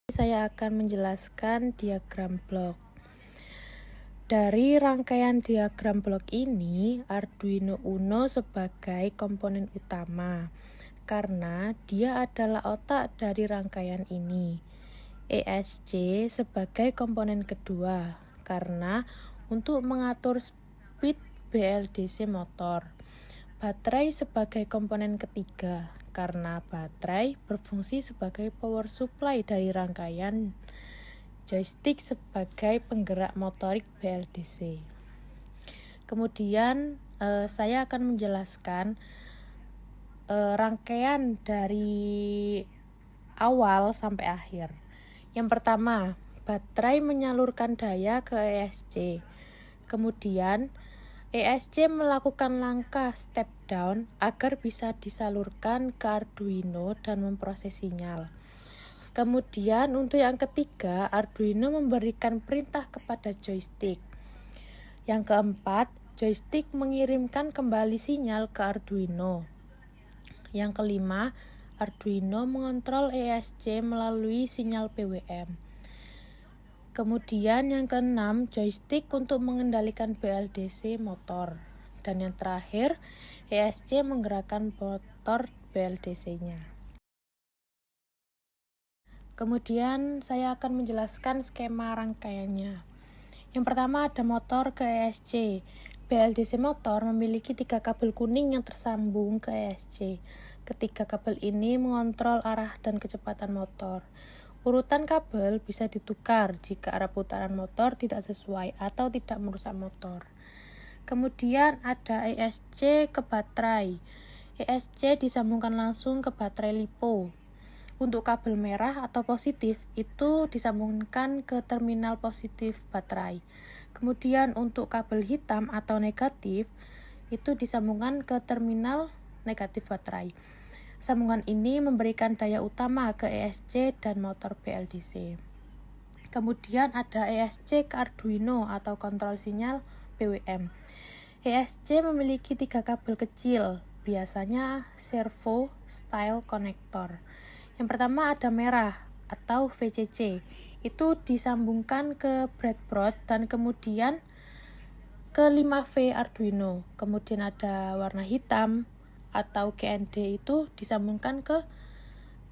Saya akan menjelaskan diagram blok. Dari rangkaian diagram blok ini, Arduino Uno sebagai komponen utama, karena dia adalah otak dari rangkaian ini. ESC sebagai komponen kedua, karena untuk mengatur speed BLDC motor. Baterai sebagai komponen ketiga, karena baterai berfungsi sebagai power supply dari rangkaian. Joystick sebagai penggerak motorik BLDC. Kemudian saya akan menjelaskan rangkaian dari awal sampai akhir. Yang pertama, baterai menyalurkan daya ke ESC. Kemudian ESC melakukan langkah step down agar bisa disalurkan ke Arduino dan memproses sinyal. Kemudian untuk yang ketiga, Arduino memberikan perintah kepada joystick. Yang keempat, joystick mengirimkan kembali sinyal ke Arduino. Yang kelima, Arduino mengontrol ESC melalui sinyal PWM. Kemudian yang keenam, joystick untuk mengendalikan BLDC motor. Dan yang terakhir, ESC menggerakkan motor BLDC-nya. Kemudian saya akan menjelaskan skema rangkaiannya. Yang pertama ada motor ke ESC. BLDC motor memiliki 3 kabel kuning yang tersambung ke ESC. Ketiga kabel ini mengontrol arah dan kecepatan motor. Urutan kabel bisa ditukar jika arah putaran motor tidak sesuai atau tidak merusak motor. Kemudian ada ESC ke baterai. ESC disambungkan langsung ke baterai LiPo. Untuk kabel merah atau positif itu disambungkan ke terminal positif baterai. Kemudian untuk kabel hitam atau negatif itu disambungkan ke terminal negatif baterai. Sambungan ini memberikan daya utama ke ESC dan motor BLDC. Kemudian ada ESC ke Arduino atau kontrol sinyal PWM. ESC memiliki 3 kabel kecil, biasanya servo style connector. Yang pertama ada merah atau VCC, itu disambungkan ke breadboard dan kemudian ke 5V Arduino. Kemudian ada warna hitam atau GND, itu disambungkan ke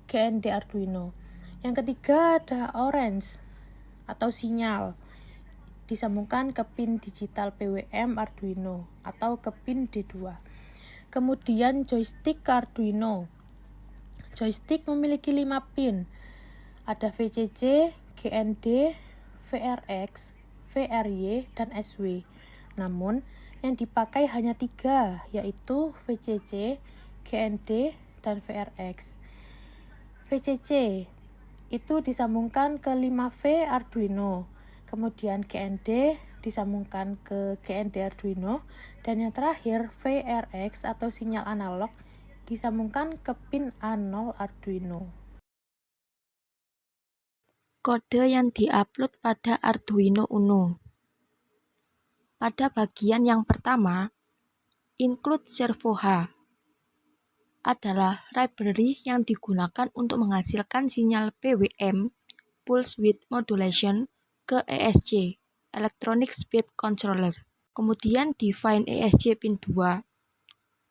GND Arduino. Yang ketiga ada orange atau sinyal, disambungkan ke pin digital PWM Arduino atau ke pin D2. Kemudian joystick ke Arduino. Joystick memiliki 5 pin. Ada VCC, GND, VRX, VRY, dan SW. Namun, yang dipakai hanya 3, yaitu VCC, GND, dan VRX. VCC itu disambungkan ke 5V Arduino. Kemudian GND disambungkan ke GND Arduino. Dan yang terakhir, VRX atau sinyal analog disambungkan ke pin A0 Arduino. Kode yang diupload pada Arduino Uno. Pada bagian yang pertama, include servo H adalah library yang digunakan untuk menghasilkan sinyal PWM (Pulse Width Modulation) ke ESC (Electronic Speed Controller). Kemudian define ESC pin 2.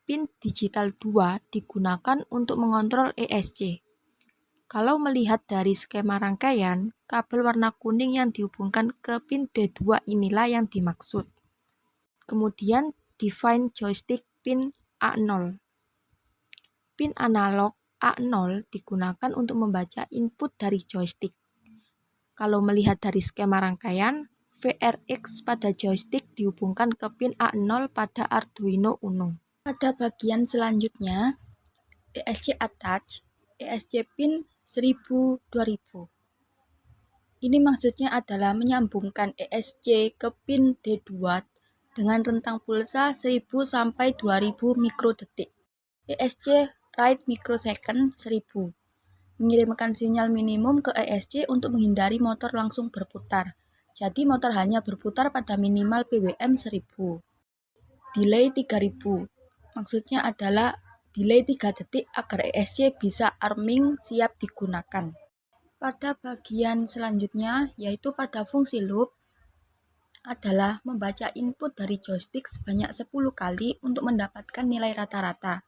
Pin digital 2 digunakan untuk mengontrol ESC. Kalau melihat dari skema rangkaian, kabel warna kuning yang dihubungkan ke pin D2 inilah yang dimaksud. Kemudian define joystick pin A0. Pin analog A0 digunakan untuk membaca input dari joystick. Kalau melihat dari skema rangkaian, VRX pada joystick dihubungkan ke pin A0 pada Arduino Uno. Pada bagian selanjutnya, ESC attach, ESC pin 1000-2000. Ini maksudnya adalah menyambungkan ESC ke pin D2 dengan rentang pulsa 1000 sampai 2000 mikrodetik. ESC write microsecond 1000. Mengirimkan sinyal minimum ke ESC untuk menghindari motor langsung berputar. Jadi motor hanya berputar pada minimal PWM 1000. Delay 3000. Maksudnya adalah delay 3 detik agar ESC bisa arming siap digunakan. Pada bagian selanjutnya, yaitu pada fungsi loop, adalah membaca input dari joystick sebanyak 10 kali untuk mendapatkan nilai rata-rata,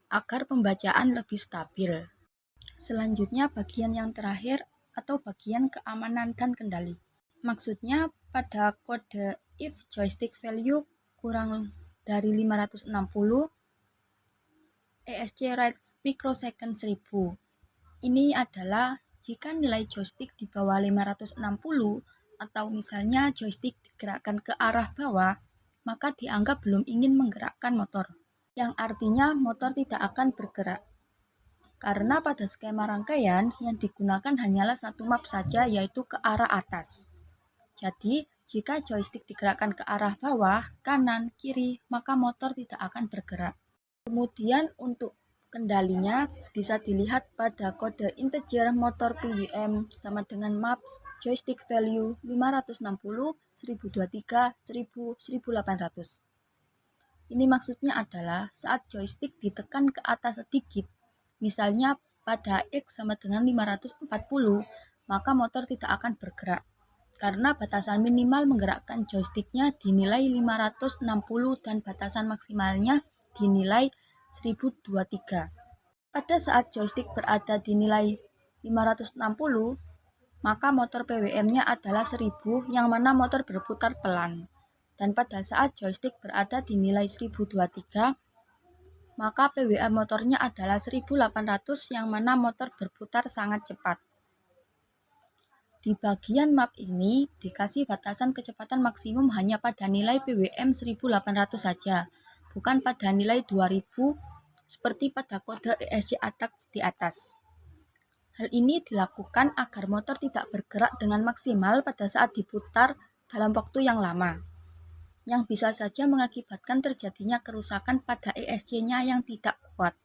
agar pembacaan lebih stabil. Selanjutnya bagian yang terakhir atau bagian keamanan dan kendali. Maksudnya pada kode if joystick value kurang dari 560, ESC write microsecond 1000. Ini adalah jika nilai joystick di bawah 560 atau misalnya joystick digerakkan ke arah bawah, maka dianggap belum ingin menggerakkan motor, yang artinya motor tidak akan bergerak. Karena pada skema rangkaian yang digunakan hanyalah satu map saja, yaitu ke arah atas. Jadi, jika joystick digerakkan ke arah bawah, kanan, kiri, maka motor tidak akan bergerak. Kemudian untuk kendalinya bisa dilihat pada kode integer motor PWM sama dengan maps joystick value 560, 1023, 1000, 1800. Ini maksudnya adalah saat joystick ditekan ke atas sedikit, misalnya pada X sama dengan 540, maka motor tidak akan bergerak. Karena batasan minimal menggerakkan joysticknya dinilai 560 dan batasan maksimalnya dinilai 1023. Pada saat joystick berada di nilai 560, maka motor PWM-nya adalah 1000 yang mana motor berputar pelan. Dan pada saat joystick berada di nilai 1023, maka PWM motornya adalah 1800 yang mana motor berputar sangat cepat. Di bagian map ini dikasih batasan kecepatan maksimum hanya pada nilai PWM 1800 saja, bukan pada nilai 2000 seperti pada kode ESC ATAX di atas. Hal ini dilakukan agar motor tidak bergerak dengan maksimal pada saat diputar dalam waktu yang lama, yang bisa saja mengakibatkan terjadinya kerusakan pada ESC-nya yang tidak kuat.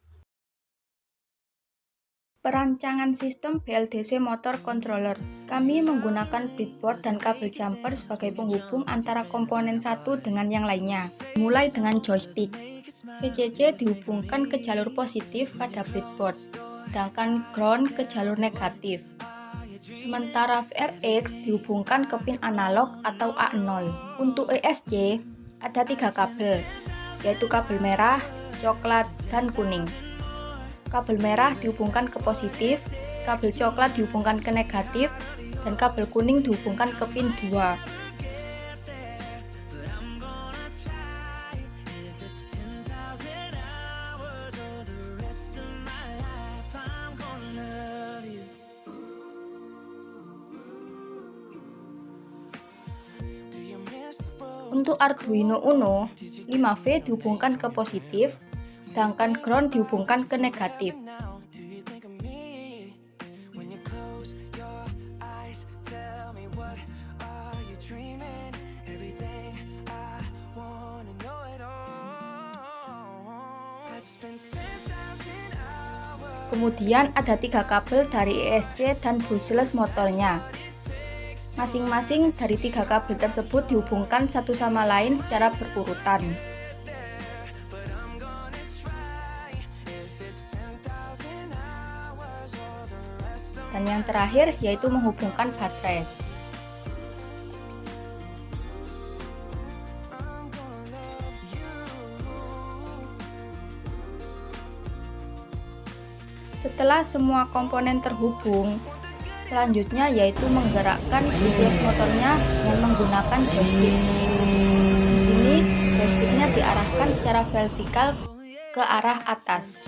Perancangan sistem BLDC Motor Controller. Kami menggunakan breadboard dan kabel jumper sebagai penghubung antara komponen satu dengan yang lainnya. Mulai dengan joystick. VCC dihubungkan ke jalur positif pada breadboard, sedangkan ground ke jalur negatif. Sementara VRX dihubungkan ke pin analog atau A0. Untuk ESC ada 3 kabel, yaitu kabel merah, coklat, dan kuning. Kabel merah dihubungkan ke positif, kabel coklat dihubungkan ke negatif, dan kabel kuning dihubungkan ke pin 2. Untuk Arduino Uno, 5V dihubungkan ke positif, sedangkan ground dihubungkan ke negatif. Kemudian ada 3 kabel dari ESC dan brushless motornya. Masing-masing dari 3 kabel tersebut dihubungkan satu sama lain secara berurutan. Dan yang terakhir yaitu menghubungkan baterai. Setelah semua komponen terhubung, selanjutnya yaitu menggerakkan brushless motornya dengan menggunakan joystick. Di sini joysticknya diarahkan secara vertikal ke arah atas.